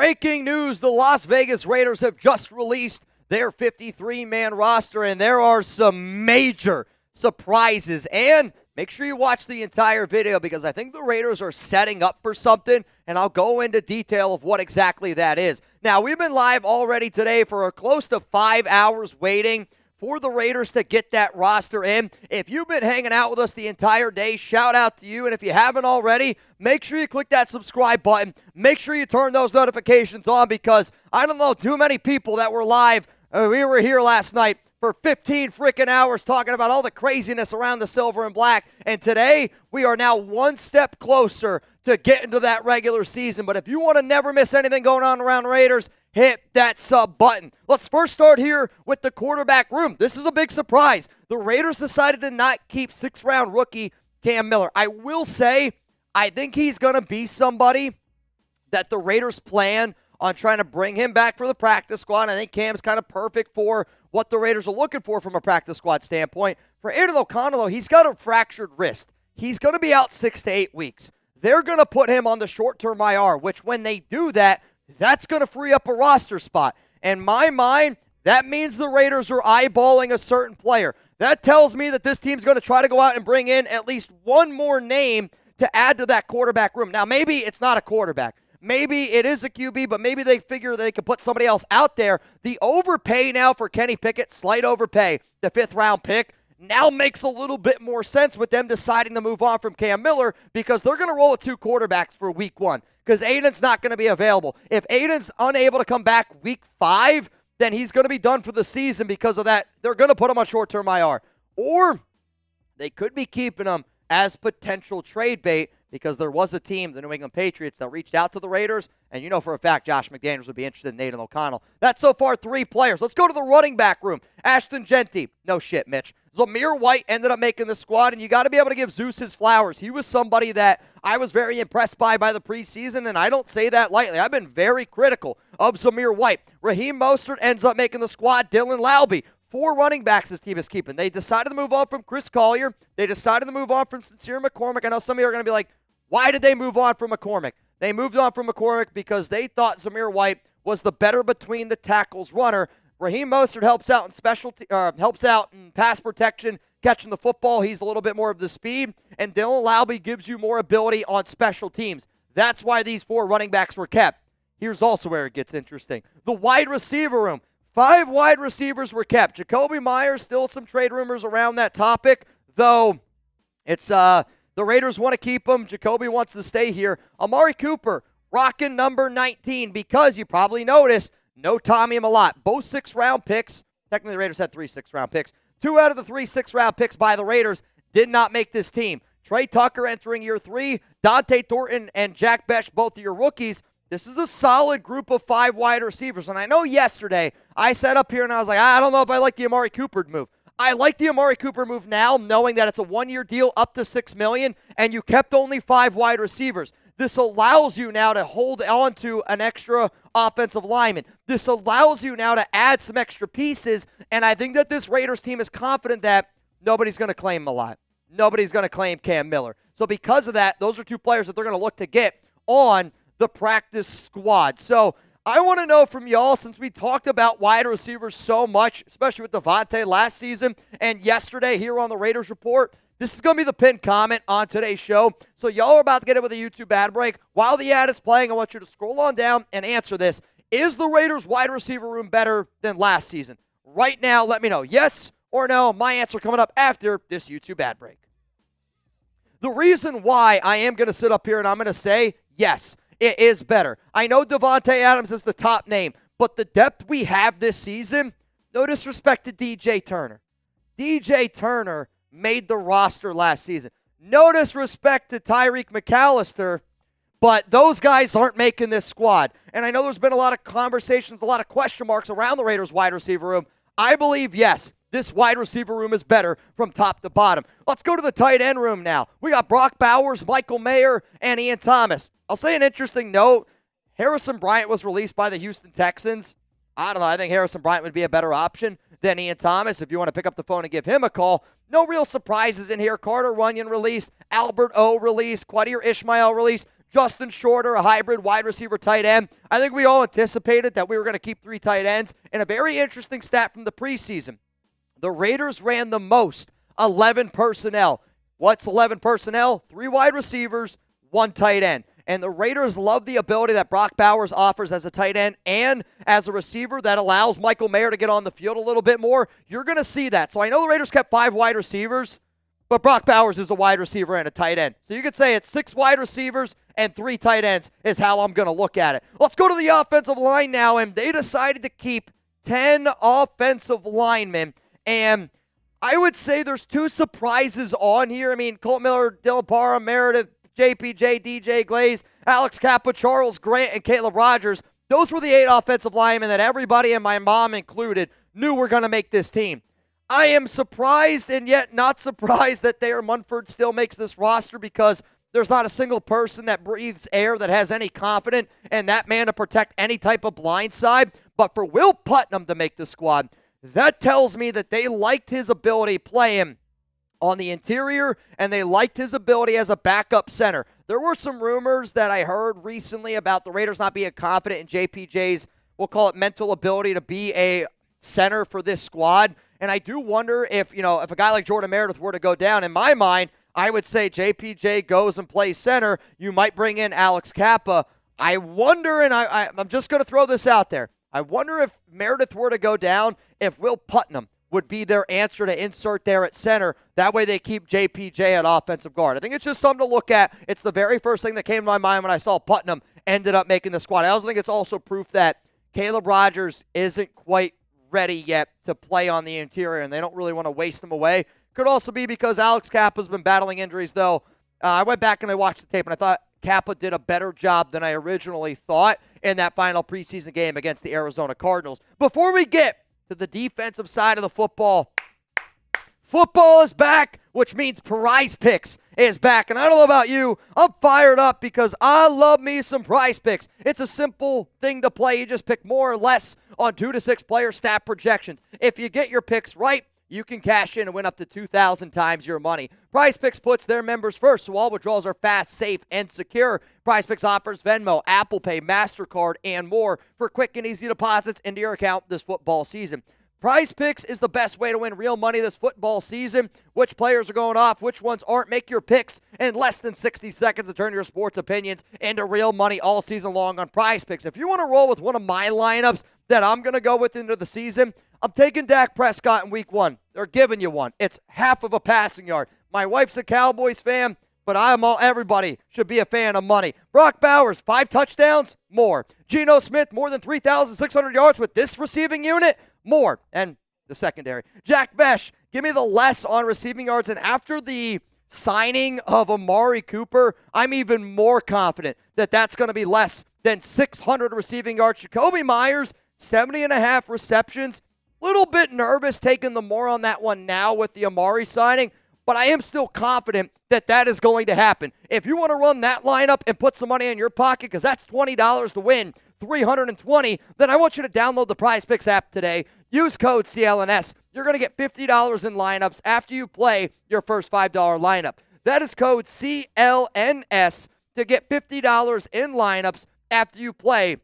Breaking news, the Las Vegas Raiders have just released their 53-man roster, and there are some major surprises. And make sure you watch the entire video because I think the Raiders are setting up for something, and I'll go into detail of what exactly that is. Now, we've been live already today for close to 5 hours waiting for the Raiders to get that roster in. If you've been hanging out with us the entire day, shout out to you. And if you haven't already, make sure you click that subscribe button. Make sure you turn those notifications on because I don't know too many people that were live. We were here last night for 15 freaking hours talking about all the craziness around the silver and black. And today, we are now one step closer to getting to that regular season. But if you want to never miss anything going on around the Raiders, hit that sub button. Let's first start here with the quarterback room. This is a big surprise. The Raiders decided to not keep sixth-round rookie Cam Miller. I will say, I think he's going to be somebody that the Raiders plan on trying to bring him back for the practice squad. I think Cam's kind of perfect for what the Raiders are looking for from a practice squad standpoint. For Aidan O'Connell, though, he's got a fractured wrist. He's going to be out 6 to 8 weeks. They're going to put him on the short-term IR, which when they do that, that's going to free up a roster spot. In my mind, that means the Raiders are eyeballing a certain player. That tells me that this team's going to try to go out and bring in at least one more name to add to that quarterback room. Now, maybe it's not a quarterback. Maybe it is a QB, but maybe they figure they can put somebody else out there. The overpay now for Kenny Pickett, slight overpay, the 5th-round pick, now makes a little bit more sense with them deciding to move on from Cam Miller because they're going to roll with 2 quarterbacks for week 1 because Aidan's not going to be available. If Aidan's unable to come back week 5, then he's going to be done for the season because of that. They're going to put him on short-term IR. Or they could be keeping him as potential trade bait because there was a team, the New England Patriots, that reached out to the Raiders, and you know for a fact Josh McDaniels would be interested in Aidan O'Connell. That's so far 3 players. Let's go to the running back room. Ashton Jeanty. No shit, Mitch. Zamir White ended up making the squad, and you got to be able to give Zeus his flowers. He was somebody that I was very impressed by the preseason, and I don't say that lightly. I've been very critical of Zamir White. Raheem Mostert ends up making the squad. Dylan Laube. 4 running backs this team is keeping. They decided to move on from Chris Collier. They decided to move on from Sincere McCormick. I know some of you are going to be like, why did they move on from McCormick? They moved on from McCormick because they thought Zamir White was the better between the tackles runner. Raheem Mostert helps out in pass protection, catching the football. He's a little bit more of the speed. And Dylan Laube gives you more ability on special teams. That's why these 4 running backs were kept. Here's also where it gets interesting. The wide receiver room. 5 wide receivers were kept. Jakobi Meyers, still some trade rumors around that topic, though it's the Raiders want to keep him. Jakobi wants to stay here. Amari Cooper, rocking number 19 because you probably noticed no Tommy Malott. Both 6th-round picks. Technically, the Raiders had 3 6th-round picks. 2 out of the 3 6th-round picks by the Raiders did not make this team. Tre Tucker entering year 3. Dante Thornton and Jack Bech, both of your rookies. This is a solid group of 5 wide receivers. And I know yesterday I sat up here and I was like, I don't know if I like the Amari Cooper move. I like the Amari Cooper move now, knowing that it's a 1-year deal up to $6 million, and you kept only 5 wide receivers. This allows you now to hold on to an extra offensive lineman. This allows you now to add some extra pieces, and I think that this Raiders team is confident that nobody's going to claim Malott. Nobody's going to claim Cam Miller. So because of that, those are 2 players that they're going to look to get on the practice squad. So I want to know from y'all, since we talked about wide receivers so much, especially with Devontae last season and yesterday here on the Raiders Report, this is going to be the pinned comment on today's show. So y'all are about to get it with a YouTube ad break. While the ad is playing, I want you to scroll on down and answer this. Is the Raiders wide receiver room better than last season? Right now, let me know. Yes or no? My answer coming up after this YouTube ad break. The reason why I am going to sit up here and I'm going to say yes, it is better. I know Davante Adams is the top name, but the depth we have this season, no disrespect to DJ Turner. DJ Turner made the roster last season. No disrespect to Tyreek McAllister, but those guys aren't making this squad. And I know there's been a lot of conversations, a lot of question marks around the Raiders wide receiver room. I believe, yes, this wide receiver room is better from top to bottom. Let's go to the tight end room now. We got Brock Bowers, Michael Mayer, and Ian Thomas. I'll say an interesting note. Harrison Bryant was released by the Houston Texans. I don't know. I think Harrison Bryant would be a better option than Ian Thomas if you want to pick up the phone and give him a call. No real surprises in here. Carter Runyon released. Albert O released. Quadir Ishmael released. Justin Shorter, a hybrid wide receiver tight end. I think we all anticipated that we were going to keep 3 tight ends. And a very interesting stat from the preseason. The Raiders ran the most, 11 personnel. What's 11 personnel? 3 wide receivers, 1 tight end. And the Raiders love the ability that Brock Bowers offers as a tight end and as a receiver that allows Michael Mayer to get on the field a little bit more. You're going to see that. So I know the Raiders kept 5 wide receivers, but Brock Bowers is a wide receiver and a tight end. So you could say it's 6 wide receivers and 3 tight ends is how I'm going to look at it. Let's go to the offensive line now, and they decided to keep 10 offensive linemen. And I would say there's 2 surprises on here. I mean, Colt Miller, Dylan Parra, Meredith, JPJ, DJ Glaze, Alex Kappa, Charles Grant, and Caleb Rogers. Those were the 8 offensive linemen that everybody, and my mom included, knew were going to make this team. I am surprised and yet not surprised that Thayer Munford still makes this roster because there's not a single person that breathes air that has any confidence in that man to protect any type of blind side. But for Will Putnam to make the squad, that tells me that they liked his ability playing on the interior, and they liked his ability as a backup center. There were some rumors that I heard recently about the Raiders not being confident in JPJ's, we'll call it mental ability to be a center for this squad. And I do wonder if a guy like Jordan Meredith were to go down, in my mind, I would say JPJ goes and plays center. You might bring in Alex Kappa. I wonder, and I'm just going to throw this out there. I wonder if Meredith were to go down, if Will Putnam would be their answer to insert there at center. That way they keep JPJ at offensive guard. I think it's just something to look at. It's the very first thing that came to my mind when I saw Putnam ended up making the squad. I also think it's also proof that Caleb Rogers isn't quite ready yet to play on the interior, and they don't really want to waste him away. Could also be because Alex Kappa's been battling injuries, though. I went back and I watched the tape, and I thought Kappa did a better job than I originally thought in that final preseason game against the Arizona Cardinals. Before we get to the defensive side of the football is back, which means Prize Picks is back. And I don't know about you, I'm fired up because I love me some Prize Picks. It's a simple thing to play. You just pick more or less on 2 to 6 player stat projections. If you get your picks right, you can cash in and win up to 2,000 times your money. Prize Picks puts their members first, so all withdrawals are fast, safe, and secure. Prize Picks offers Venmo, Apple Pay, MasterCard, and more for quick and easy deposits into your account this football season. Prize Picks is the best way to win real money this football season. Which players are going off, which ones aren't. Make your picks in less than 60 seconds to turn your sports opinions into real money all season long on Prize Picks. If you want to roll with one of my lineups that I'm going to go with into the season, I'm taking Dak Prescott in week 1. They're giving you one. It's half of a passing yard. My wife's a Cowboys fan, but everybody should be a fan of money. Brock Bowers, 5 touchdowns, more. Geno Smith, more than 3,600 yards with this receiving unit, more. And the secondary. Jack Bech, give me the less on receiving yards. And after the signing of Amari Cooper, I'm even more confident that that's going to be less than 600 receiving yards. Jakobi Meyers, 70.5 receptions. Little bit nervous taking the more on that one now with the Amari signing, but I am still confident that that is going to happen. If you want to run that lineup and put some money in your pocket, because that's $20 to win, $320, then I want you to download the Prize Picks app today. Use code CLNS. You're going to get $50 in lineups after you play your first $5 lineup. That is code CLNS to get $50 in lineups after you play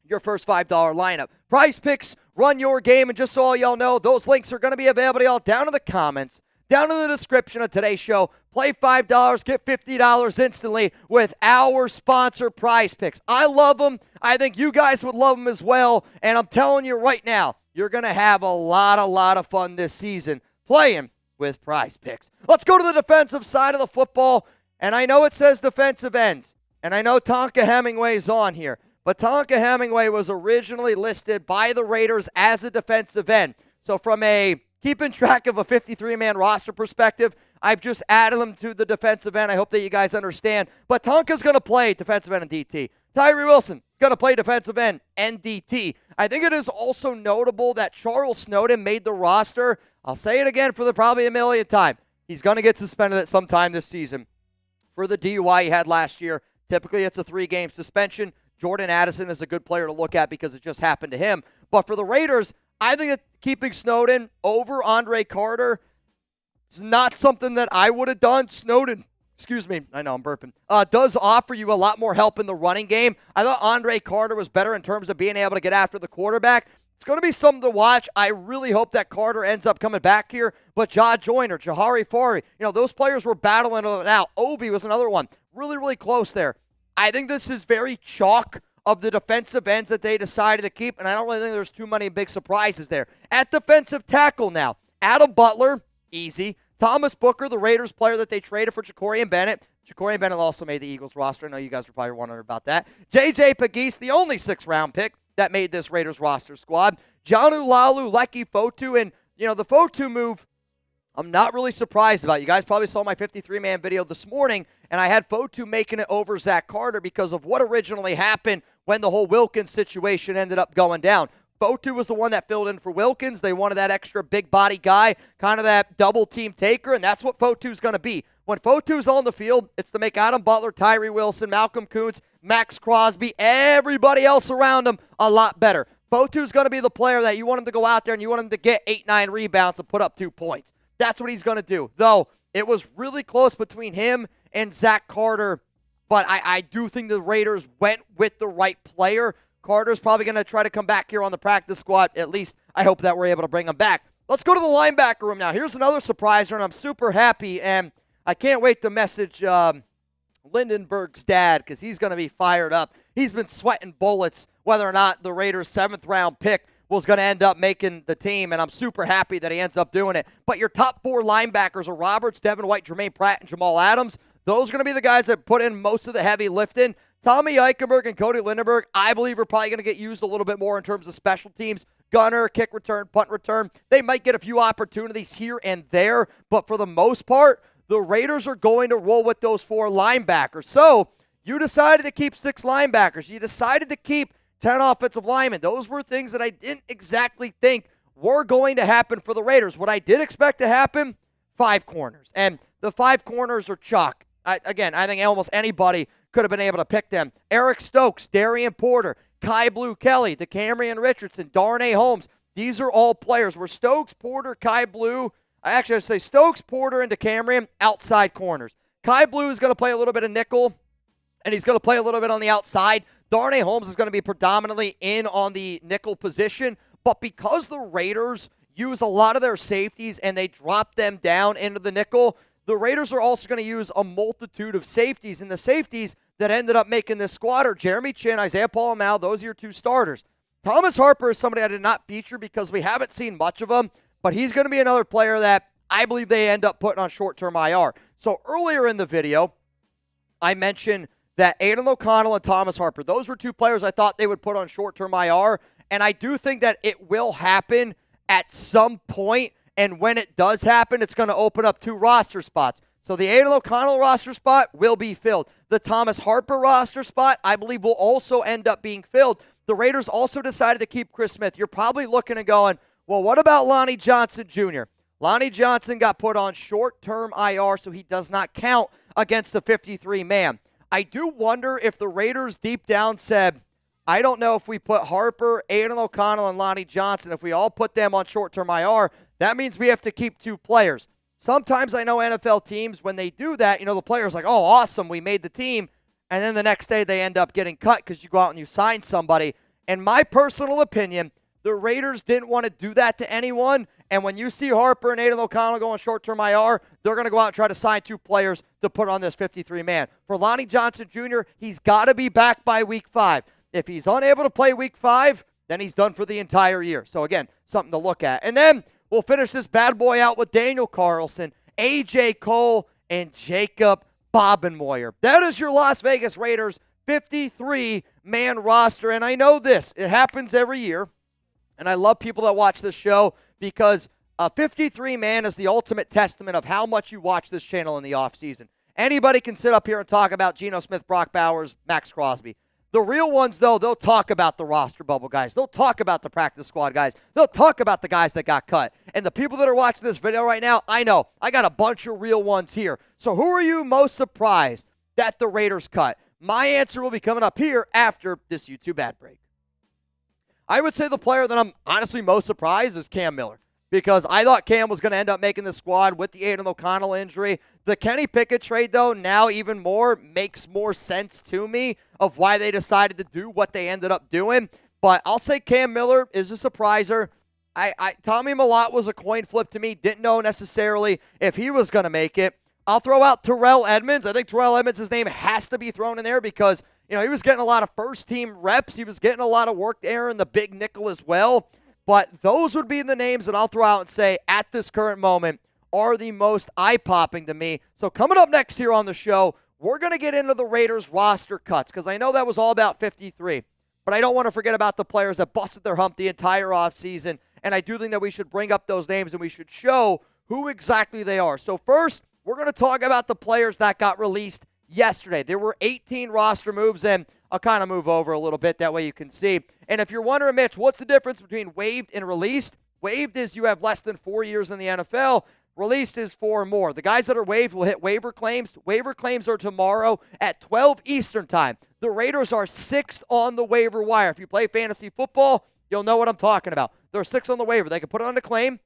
your first $5 lineup. Prize Picks, run your game, and just so all y'all know, those links are going to be available to y'all down in the comments, down in the description of today's show. Play $5, get $50 instantly with our sponsor, Prize Picks. I love them. I think you guys would love them as well, and I'm telling you right now, you're going to have a lot of fun this season playing with Prize Picks. Let's go to the defensive side of the football, and I know it says defensive ends, and I know Tonka Hemingway's on here, but Tonka Hemingway was originally listed by the Raiders as a defensive end. So from a keeping track of a 53-man roster perspective, I've just added him to the defensive end. I hope that you guys understand. But Tonka's going to play defensive end and DT. Tyree Wilson going to play defensive end and DT. I think it is also notable that Charles Snowden made the roster. I'll say it again for probably a millionth time. He's going to get suspended at some time this season for the DUI he had last year. Typically, it's a 3-game suspension. Jordan Addison is a good player to look at because it just happened to him. But for the Raiders, I think that keeping Snowden over Andre Carter is not something that I would have done. Snowden, excuse me, I know I'm burping, does offer you a lot more help in the running game. I thought Andre Carter was better in terms of being able to get after the quarterback. It's going to be something to watch. I really hope that Carter ends up coming back here. But Joyner, Jahari Fari, those players were battling it out. Obi was another one. Really, really close there. I think this is very chalk of the defensive ends that they decided to keep, and I don't really think there's too many big surprises there. At defensive tackle now, Adam Butler, easy. Thomas Booker, the Raiders player that they traded for Jacorian Bennett. Jacorian Bennett also made the Eagles roster. I know you guys were probably wondering about that. J.J. Pegues, the only 6th-round pick that made this Raiders roster squad. Janu Lalu, Leki Fotu, and, the Fotu move, I'm not really surprised about. You guys probably saw my 53-man video this morning, and I had Fotu making it over Zach Carter because of what originally happened when the whole Wilkins situation ended up going down. Fotu was the one that filled in for Wilkins. They wanted that extra big body guy, kind of that double team taker, and that's what Fotu's going to be. When Fotu's on the field, it's to make Adam Butler, Tyree Wilson, Malcolm Kuntz, Max Crosby, everybody else around him a lot better. Fotu's going to be the player that you want him to go out there and you want him to get 8-9 rebounds and put up 2 points. That's what he's going to do. Though, it was really close between him and Zach Carter, but I do think the Raiders went with the right player. Carter's probably going to try to come back here on the practice squad. At least, I hope that we're able to bring him back. Let's go to the linebacker room now. Here's another surpriser, and I'm super happy, and I can't wait to message Lindenberg's dad because he's going to be fired up. He's been sweating bullets whether or not the Raiders' 7th-round pick was going to end up making the team, and I'm super happy that he ends up doing it. But your top 4 linebackers are Roberts, Devin White, Jermaine Pratt, and Jamal Adams. Those are going to be the guys that put in most of the heavy lifting. Tommy Eichenberg and Cody Lindenberg, I believe, are probably going to get used a little bit more in terms of special teams. Gunner, kick return, punt return. They might get a few opportunities here and there, but for the most part, the Raiders are going to roll with those 4 linebackers. So, you decided to keep 6 linebackers. You decided to keep 10 offensive linemen. Those were things that I didn't exactly think were going to happen for the Raiders. What I did expect to happen, 5 corners. And the 5 corners are chalk. I think almost anybody could have been able to pick them. Eric Stokes, Darian Porter, Kai Blue Kelly, DeCamerion Richardson, Darnay Holmes. These are all players where Stokes, Porter, Kai Blue, I say Stokes, Porter, and DeCamerion, outside corners. Kai Blue is going to play a little bit of nickel, and he's going to play a little bit on the outside. Darnay Holmes is going to be predominantly in on the nickel position, but because the Raiders use a lot of their safeties and they drop them down into the nickel, the Raiders are also going to use a multitude of safeties, and the safeties that ended up making this squad are Jeremy Chin, Isaiah Paul-Amal. Those are your 2 starters. Thomas Harper is somebody I did not feature because we haven't seen much of him, but he's going to be another player that I believe they end up putting on short-term IR. So earlier in the video, I mentioned that Aidan O'Connell and Thomas Harper, those were 2 players I thought they would put on short-term IR, and I do think that it will happen at some point, and when it does happen, it's going to open up 2 roster spots. So the Aidan O'Connell roster spot will be filled. The Thomas Harper roster spot, I believe, will also end up being filled. The Raiders also decided to keep Chris Smith. You're probably looking and going, well, what about Lonnie Johnson Jr.? Lonnie Johnson got put on short-term IR, so he does not count against the 53-man. I do wonder if the Raiders deep down said, I don't know if we put Harper, Aidan O'Connell, and Lonnie Johnson, if we all put them on short-term IR, that means we have to keep 2 players. Sometimes I know NFL teams, when they do that, the player's like, oh, awesome, we made the team, and then the next day they end up getting cut because you go out and you sign somebody. In my personal opinion, the Raiders didn't want to do that to anyone, and when you see Harper and Aidan O'Connell go on short-term IR, they're going to go out and try to sign 2 players to put on this 53-man. For Lonnie Johnson Jr., he's got to be back by Week 5. If he's unable to play Week 5, then he's done for the entire year. So, again, something to look at. And then we'll finish this bad boy out with Daniel Carlson, A.J. Cole, and Jacob Bobenmoyer. That is your Las Vegas Raiders 53-man roster. And I know this. It happens every year. And I love people that watch this show because a 53-man is the ultimate testament of how much you watch this channel in the offseason. Anybody can sit up here and talk about Geno Smith, Brock Bowers, Max Crosby. The real ones, though, they'll talk about the roster bubble guys. They'll talk about the practice squad guys. They'll talk about the guys that got cut. And the people that are watching this video right now, I know, I got a bunch of real ones here. So who are you most surprised that the Raiders cut? My answer will be coming up here after this YouTube ad break. I would say the player that I'm honestly most surprised is Cam Miller. because I thought Cam was going to end up making the squad with the Aidan O'Connell injury. The Kenny Pickett trade, though, now even more makes more sense to me of why they decided to do what they ended up doing. But I'll say Cam Miller is a surpriser. Tommy Mellott was a coin flip to me. Didn't know necessarily if he was going to make it. I'll throw out Terrell Edmunds. I think Terrell Edmunds' name has to be thrown in there because, he was getting a lot of first-team reps. He was getting a lot of work there in the big nickel as well. But those would be the names that I'll throw out and say, at this current moment, are the most eye-popping to me. So coming up next here on the show, we're going to get into the Raiders roster cuts because I know that was all about 53. But I don't want to forget about the players that busted their hump the entire offseason. And I do think that we should bring up those names and we should show who exactly they are. So first, we're going to talk about the players that got released yesterday. There were 18 roster moves, and I'll kind of move over a little bit. That way you can see. And if you're wondering, Mitch, what's the difference between waived and released? Waived is you have less than 4 years in the NFL. Released is 4 or more. The guys that are waived will hit waiver claims. Waiver claims are tomorrow at 12 Eastern time. The Raiders are 6th on the waiver wire. If you play fantasy football, you'll know what I'm talking about. They're 6th on the waiver. They can put it on a claim.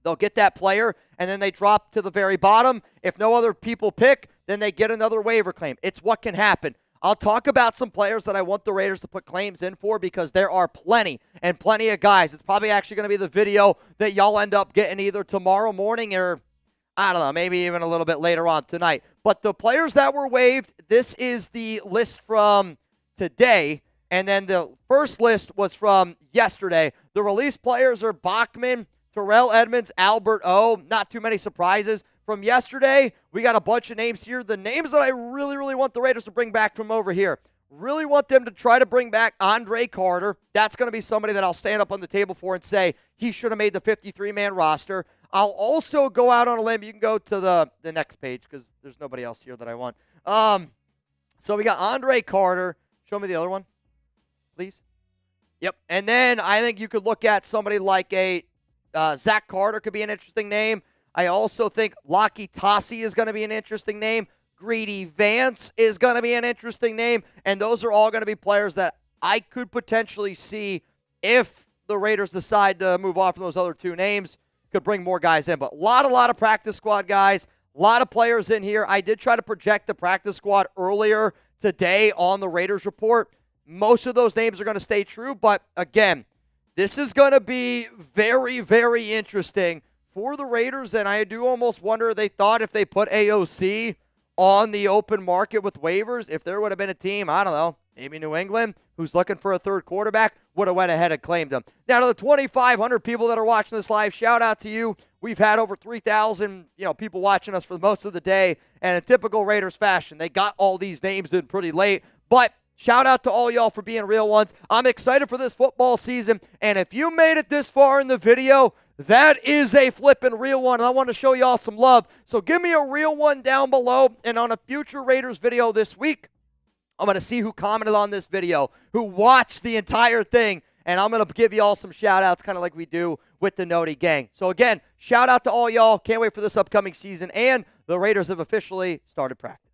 They'll get that player, and then they drop to the very bottom. If no other people pick, then they get another waiver claim. It's what can happen. I'll talk about some players that I want the Raiders to put claims in for because there are plenty and plenty of guys. It's probably actually going to be the video that y'all end up getting either tomorrow morning or, I don't know, maybe even a little bit later on tonight. But the players that were waived, this is the list from today. And then the first list was from yesterday. The released players are Bachman, Terrell Edmunds, Albert O. Not too many surprises. From yesterday, we got a bunch of names here. The names that I really, really want the Raiders to bring back from over here. Really want them to try to bring back Andre Carter. That's going to be somebody that I'll stand up on the table for and say he should have made the 53-man roster. I'll also go out on a limb. You can go to the next page because there's nobody else here that I want. So we got Andre Carter. Show me the other one, please. Yep. And then I think you could look at somebody like a Zach Carter could be an interesting name. I also think Lockie Tossie is going to be an interesting name. Greedy Vance is going to be an interesting name. And those are all going to be players that I could potentially see if the Raiders decide to move off from those other 2 names, could bring more guys in. But a lot of practice squad guys, a lot of players in here. I did try to project the practice squad earlier today on the Raiders report. Most of those names are going to stay true. But again, this is going to be very, very interesting for the Raiders, and I do almost wonder they thought if they put AOC on the open market with waivers, if there would have been a team, I don't know, maybe New England, who's looking for a third quarterback, would have went ahead and claimed him. Now, to the 2,500 people that are watching this live, shout out to you. We've had over 3,000 people watching us for most of the day, and in typical Raiders fashion, they got all these names in pretty late, but shout out to all y'all for being real ones. I'm excited for this football season, and if you made it this far in the video, that is a flippin' real one, and I want to show y'all some love. So give me a real one down below, and on a future Raiders video this week, I'm going to see who commented on this video, who watched the entire thing, and I'm going to give y'all some shout-outs kind of like we do with the Noti gang. So again, shout out to all y'all. Can't wait for this upcoming season, and the Raiders have officially started practice.